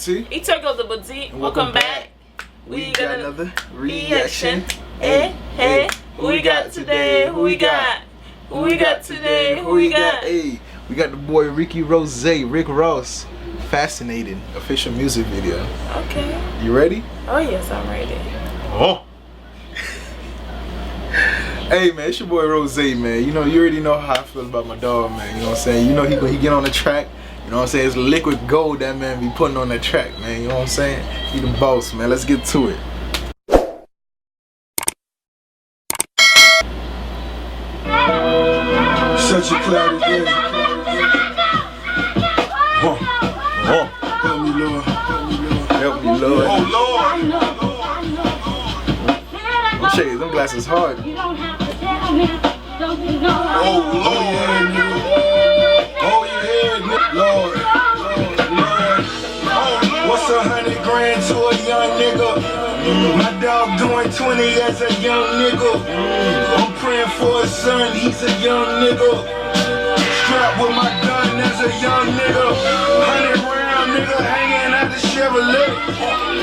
see? It's your girl, the Boutique. Welcome back. We got another reaction. reaction. Hey, who we got today? Who we got? Who we got today? Who we got? Hey, we got the boy Ricky Rose, Rick Ross. Fascinating official music video. Okay. You ready? Oh yes, I'm ready. Oh. Hey man, it's your boy Rose, man. You know, you already know how I feel about my dog, man. You know what I'm saying? You know he get on the track. You know what I'm saying? It's liquid gold that man be putting on the track, man. You know what I'm saying? He the boss, man. Let's get to it. Such a cloudy day. Help me, Lord. Help me, Lord. Oh, Lord. Them shades, them glasses hard. You don't have to tell me. Don't you know? Oh, Lord. Oh, yeah, Lord. Lord. What's $100 grand to a young nigga? My dog doing 20 as a young nigga. I'm praying for a son, he's a young nigga. Strapped with my gun as a young nigga. 100 round nigga hanging at the Chevrolet.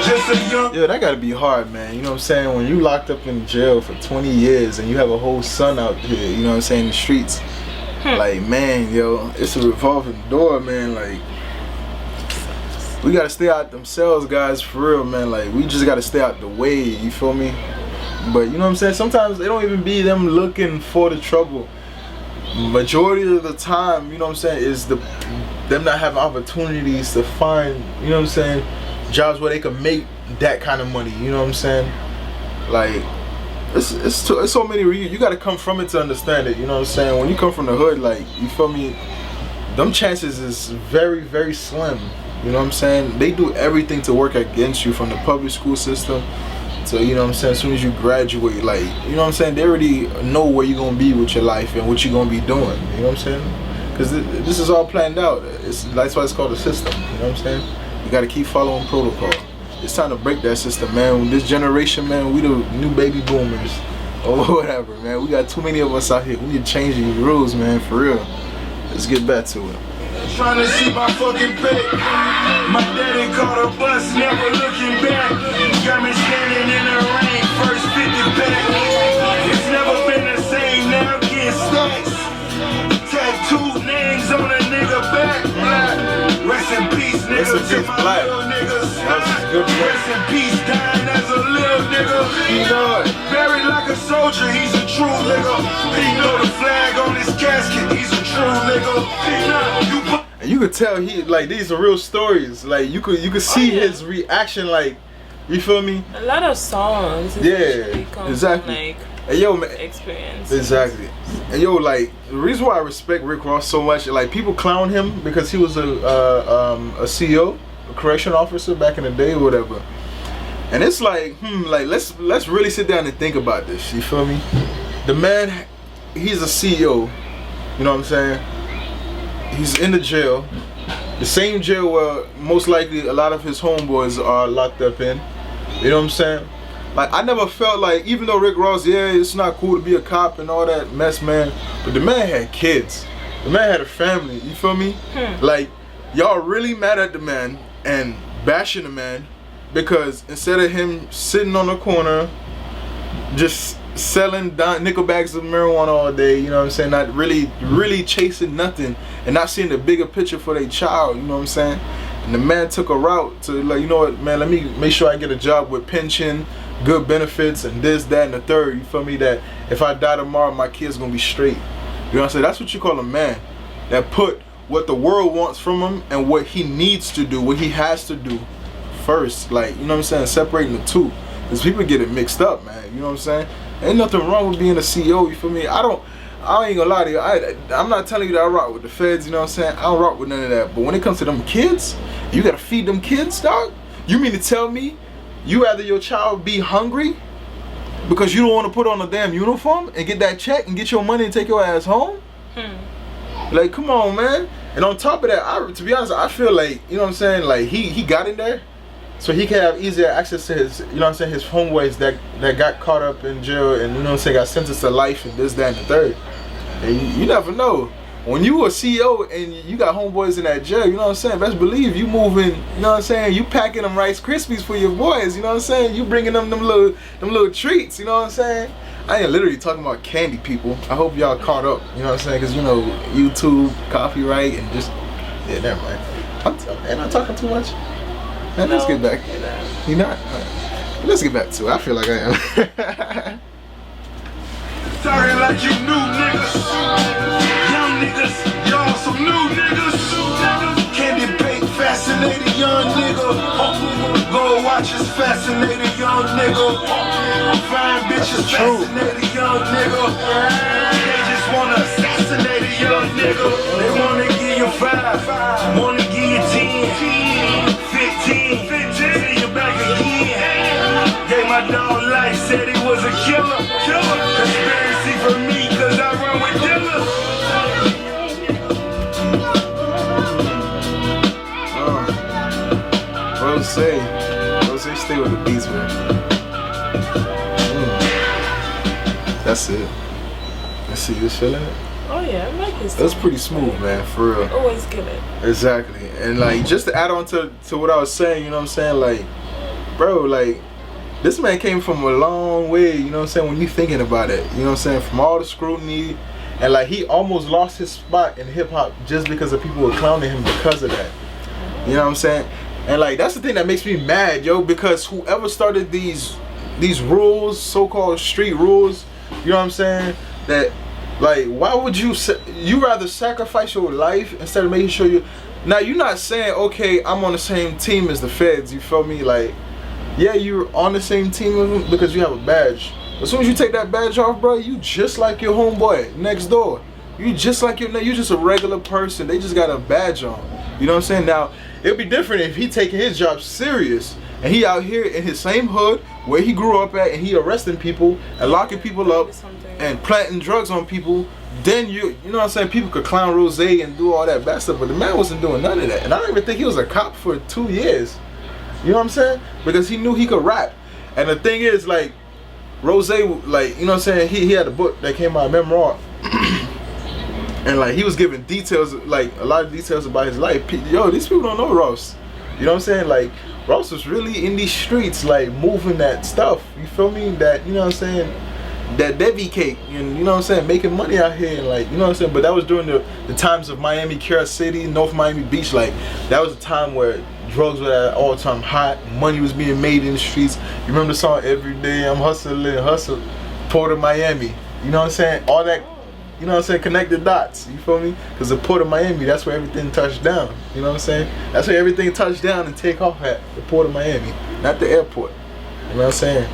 Just a young. Yeah, that gotta be hard, man. You know what I'm saying? When you locked up in jail for 20 years and you have a whole son out here, you know what I'm saying, in the streets. Like, man, yo, it's a revolving door, man. Like, we gotta stay out themselves, guys, for real, man. Like, we just gotta stay out the way, you feel me? But, you know what I'm saying? Sometimes they don't even be them looking for the trouble. Majority of the time, you know what I'm saying, is them not having opportunities to find, you know what I'm saying, jobs where they can make that kind of money, you know what I'm saying? Like, it's so many reasons. You gotta come from it to understand it, you know what I'm saying? When you come from the hood, like, you feel me, them chances is very, very slim. You know what I'm saying? They do everything to work against you, from the public school system to, you know what I'm saying, as soon as you graduate, like, you know what I'm saying, they already know where you're gonna be with your life and what you're gonna be doing, you know what I'm saying? Because this is all planned out. That's why it's called a system, you know what I'm saying? You gotta keep following protocol. It's time to break that system, man. This generation, man, we the new baby boomers or whatever, man. We got too many of us out here. We need to change these rules, man, for real. Let's get back to it. Trying to see my fucking pay. My daddy caught a bus, never looking back. Got me standing in the rain, first 50 pack. It's never been the same, now getting stacks. Tattooed names on a nigga back. Rest in peace, nigga, to my little niggas. Rest in peace, dying as a little nigga. Buried like a soldier, he's a true nigga. He know the flag on his casket, he's a true nigga. And you could tell these are real stories. Like, you could see his reaction, like, you feel me? A lot of songs. Yeah, exactly. From, like, and yo, man, experience. Exactly. And yo, like, the reason why I respect Rick Ross so much, like, people clown him because he was a CO, a correction officer back in the day or whatever. And it's like, like, let's really sit down and think about this. You feel me? The man, he's a CEO. You know what I'm saying? He's in the jail, the same jail where most likely a lot of his homeboys are locked up in. You know what I'm saying? Like, I never felt like, even though Rick Ross, yeah, it's not cool to be a cop and all that mess, man, but the man had kids. The man had a family, you feel me? Like, y'all really mad at the man and bashing the man because instead of him sitting on the corner just selling nickel bags of marijuana all day, you know what I'm saying, not really chasing nothing and not seeing the bigger picture for their child, you know what I'm saying? And the man took a route to, like, you know what, man, let me make sure I get a job with pension, good benefits, and this, that, and the third, you feel me, that if I die tomorrow, my kid's gonna be straight. You know what I'm saying? That's what you call a man that put what the world wants from him and what he needs to do, what he has to do first, like, you know what I'm saying, separating the two. Because people get it mixed up, man, you know what I'm saying? Ain't nothing wrong with being a CEO, you feel me? I ain't gonna lie to you, I'm not telling you that I rock with the feds, you know what I'm saying? I don't rock with none of that. But when it comes to them kids, you gotta feed them kids, dog? You mean to tell me you rather your child be hungry because you don't want to put on a damn uniform and get that check and get your money and take your ass home? Like, come on, man. And on top of that, to be honest, I feel like, you know what I'm saying, like, he got in there so he can have easier access to his, you know what I'm saying, his homeboys that got caught up in jail and, you know what I'm saying, got sentenced to life and this, that, and the third. And you never know. when you a CEO and you got homeboys in that jail, you know what I'm saying? Best believe you moving, you know what I'm saying? You packing them Rice Krispies for your boys, you know what I'm saying? You bringing them little treats, you know what I'm saying? I ain't literally talking about candy, people. I hope y'all caught up, you know what I'm saying? Because, you know, YouTube, copyright, and just, yeah, never mind. Am I talking too much? Man, let's get back. You not? Let's get back to it. I feel like I am. Sorry like you new niggas. Young niggas, y'all some new niggas. Candy bake, fascinated young nigga. Gold watches, fascinated young nigga. Fine bitches, fascinated young nigga. They just wanna assassinate a young nigga. They wanna give you 5, wanna give you 10, 15, see you back again. Gave my dog life, said he was a killer. Conspiracy for me, cause I run with dealers. Rose stay with the beats, man. That's it. Let's see, you feeling it? Oh yeah, I like it. That's pretty smooth, man, for real. Always get it. Exactly. And like, just to add on to what I was saying, you know what I'm saying? Like, bro, like, this man came from a long way, you know what I'm saying, when you thinking about it. You know what I'm saying? From all the scrutiny. And like, he almost lost his spot in hip hop just because of people were clowning him because of that. You know what I'm saying? And like, that's the thing that makes me mad, yo, because whoever started these rules, so-called street rules, you know what I'm saying, that like, why would you rather sacrifice your life instead of making sure you, now you're not saying, okay, I'm on the same team as the feds, you feel me? Like, yeah, you're on the same team with them because you have a badge. As soon as you take that badge off, bro, you just like your homeboy next door. You just like you just a regular person. They just got a badge on. You know what I'm saying? Now, it'd be different if he taking his job serious and he out here in his same hood where he grew up at and he arresting people and locking people up and planting drugs on people. Then you know what I'm saying? People could clown Rose and do all that bad stuff, but the man wasn't doing none of that. And I don't even think he was a cop for 2 years. You know what I'm saying? Because he knew he could rap. And the thing is, like, Rose, like, you know what I'm saying? He had a book that came out, Memoir. And like, he was giving details, like a lot of details about his life. Yo, these people don't know Ross. You know what I'm saying? Like, Ross was really in these streets, like moving that stuff. You feel me? That, you know what I'm saying? That Debbie cake, and you know what I'm saying? Making money out here, and like, you know what I'm saying? But that was during the times of Miami, Carol City, North Miami Beach. Like, that was a time where drugs were at all-time hot. Money was being made in the streets. You remember the song Every Day I'm Hustling, Hustle, Port of Miami. You know what I'm saying? All that, you know what I'm saying? Connect the dots. You feel me? Because the Port of Miami, that's where everything touched down. You know what I'm saying? That's where everything touched down and take off at, the Port of Miami, not the airport. You know what I'm saying?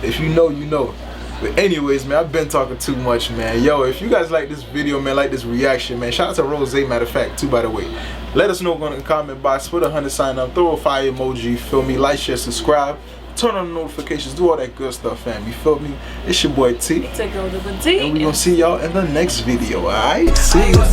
If you know, you know. But anyways, man, I've been talking too much, man. Yo, if you guys like this video, man, like this reaction, man, shout out to Rose, matter of fact, too, by the way. Let us know in the comment box, put a 100 sign up, throw a fire emoji, feel me, like, share, subscribe, turn on the notifications, do all that good stuff, fam, you feel me? It's your boy T. Take over the T. And we're gonna see y'all in the next video, alright? See ya.